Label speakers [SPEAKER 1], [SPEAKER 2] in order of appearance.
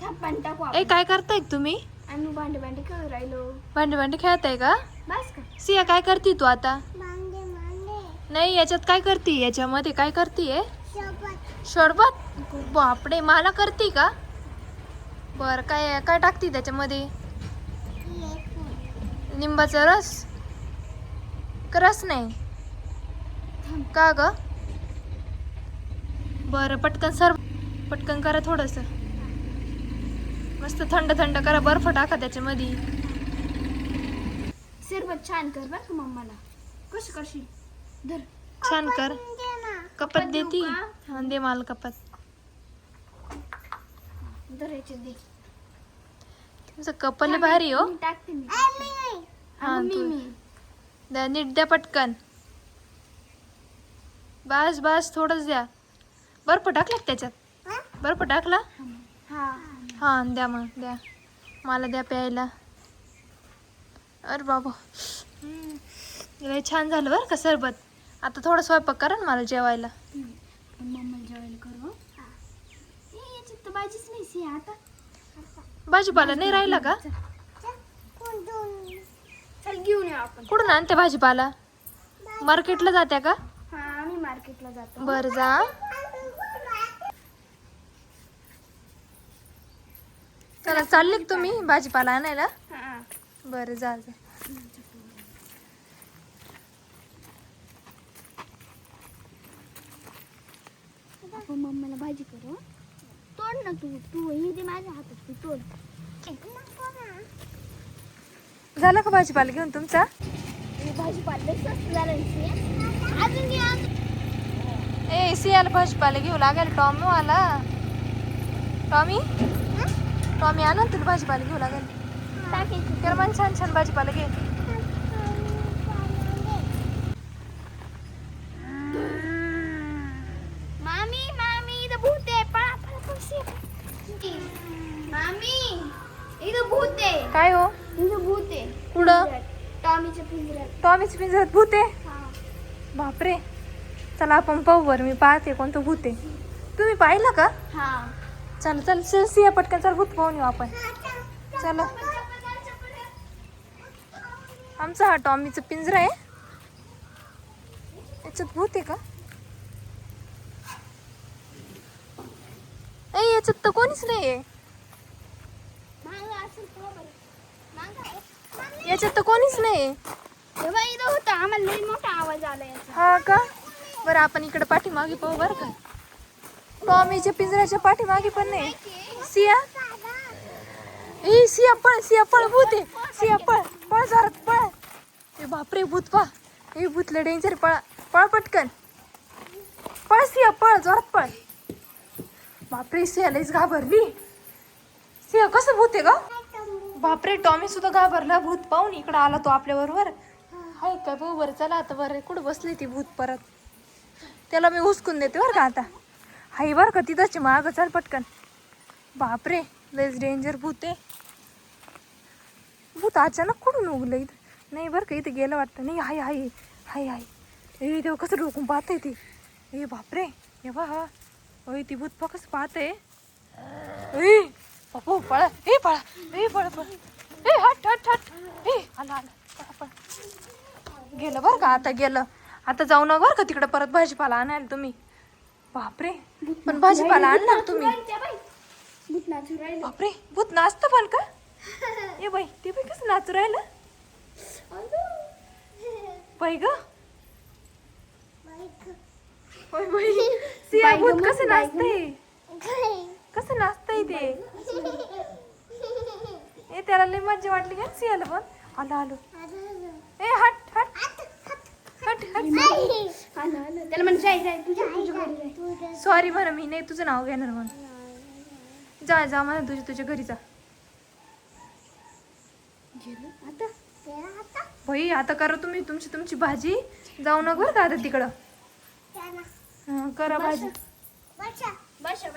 [SPEAKER 1] पाणी टाकू
[SPEAKER 2] ए काय करताय तुम्ही?
[SPEAKER 1] आम्ही भांडे भांडे खेळू राहिलो.
[SPEAKER 2] भांडे खेळताय का?
[SPEAKER 1] बस का?
[SPEAKER 2] सिया काय करती तू आता? नाही याच्यात काय करती? याच्यामध्ये काय करतीये? शरबत. बापडे मला करती का? बर काय काय टाकती त्याच्यामध्ये? लिंबाचा रस? रस नाही का ग? बरं पटकन करा थोडस. मस्त थंड थंड करा, बर्फ टाका त्याच्यामध्ये.
[SPEAKER 1] सरबत छान कर बरं का मम्माला. कशी करशील? धर.
[SPEAKER 2] छान कर. कपात देती?
[SPEAKER 1] देऊ
[SPEAKER 2] हा दे मला कपात.
[SPEAKER 1] धर याच्यात दे.
[SPEAKER 2] तुमचं कपल भारी हो.
[SPEAKER 1] मी टाकते मी.
[SPEAKER 2] हा
[SPEAKER 1] मी
[SPEAKER 2] तू
[SPEAKER 1] मी
[SPEAKER 2] द्या, नीट द्या पटकन. बस बस थोडंच द्या. बर्फ टाकला का त्याच्यात? बर्फ टाकला?
[SPEAKER 1] हा.
[SPEAKER 2] हा द्या मग द्या. मला द्या प्यायला. अरे बाबा लय छान झालं बरं का सरबत. आता थोडं स्वयंपाक करा ना मला जेवायला.
[SPEAKER 1] मम्माला जेवायला करू. याच्यात तर भाजीच नाही सी आता.
[SPEAKER 2] भाजीपाला नाही राहिला का?
[SPEAKER 1] चल घेऊन येऊ आपण.
[SPEAKER 2] कुठून आणते भाजीपाला? मार्केटला जात्या का?
[SPEAKER 1] हा आम्ही मार्केटला जातो.
[SPEAKER 2] बरं जा. चला चालले का तुम्ही भाजीपाला आणायला?
[SPEAKER 1] हा.
[SPEAKER 2] बरं जा जा.
[SPEAKER 1] आपण मम्माला भाजी करू. तोड ना तू हे दे माझ्या हातात, तू तोड.
[SPEAKER 2] झालं का भाजीपाला घेऊन तुमचा?
[SPEAKER 1] भाजीपाला स्वस्त झाला अजून घे अजून.
[SPEAKER 2] ए सियाला भाजीपाला घेऊ लागेल. टॉमी आला. टॉमी आला ना तुला भाजीपाला घेऊ लागेल.
[SPEAKER 1] टाकायचं.
[SPEAKER 2] तर मग छान छान भाजीपाला घे.
[SPEAKER 1] मामी मामी इथं भूत आहे. पळा पळा पळा. मामी इथं भूत आहे.
[SPEAKER 2] काय हो?
[SPEAKER 1] इथं भूत आहे.
[SPEAKER 2] कुठं?
[SPEAKER 1] टॉमीच्या पिंजऱ्यात.
[SPEAKER 2] टॉमीच्या पिंजऱ्यात भूत आहे?
[SPEAKER 1] हा.
[SPEAKER 2] बापरे. चला आपण पाहू बरं. मी पाहते कोणतं भूत आहे. तुम्ही पाहिलं का?
[SPEAKER 1] हा.
[SPEAKER 2] चल चल चल सिया पटकन चल भूत पाहून येऊ आपण. चला. आमचा हा टॉमीचा पिंजरा आहे. याच्यात भूत आहे का? ए याच्यात तर कोणीच नाहीये. याच्यात तर कोणीच नाही.
[SPEAKER 1] तेव्हा इथं होता. आम्हाला लई मोठा आवाज आला याचा.
[SPEAKER 2] हा का? बरं आपण इकडे पाठीमागे पाहू बरं का. टॉमीच्या पिंजऱ्याच्या पाठीमागे पण नाही. सिया ए सिया पळ भूत आहे. सिया पळ जोरात पळ. ए बापरे भूत पा. ए भूतले डेंजर. पळ पटकन पळ सिया पळ जोरात पळ. बापरे सिया लईच घाबरली. सिया कसं भूत आहे ग? बापरे टॉमी सुद्धा घाबरला भूत पाहून. इकडं आला तो आपल्या बरोबर. हाय काय भाऊ बरं चला आता. बरं कुठं बसली ती भूत परत. त्याला मी हुसकून देते बरं का आता. हाय बरं का तिथंच मागं. चल पटकन. बापरे लयच डेंजर भूत आहे. भूत अचानक कुठून उगलं इथं? नाही बरं का इथं गेलं वाटतं. नाही हाय हाय हाय हाय. ए तेव्हा कसं डोकून पाहतंय ते. ए बापरे हे बा हा. ओय ती भूत पा कसं पाहतंय. ए बापू पळा. ए पळा. ए पळ पळ. ए हट हट हट. ए आला गेलं बरं का आता गेलं. आता जाऊ ना बरं का तिकडे परत भाजीपाला आणायला तुम्ही. बापरे पण भाजीपाला आणणार तुम्ही. बापरे भूत नाचतं पण का? ए बाई ते बाई कसं नाचू राहिलं. बाई ग बाई सिया भूत कसं नाचतंय. कसं नाचतंय ते. ए त्याला लई मज्जा वाटली का सियाला पण. आलो ए हट हट हट हट.
[SPEAKER 1] त्याला म्हण जाय तुझ्या घरी जाय.
[SPEAKER 2] सॉरी म्हणा मी नाही तुझं नाव घेणार म्हणून. जा म्हणा तुझ्या घरी जा. भाई आता करा तुम्ही तुमची भाजी. जाऊ नका बरं का आता तिकडं. करा भाजी.
[SPEAKER 1] बशा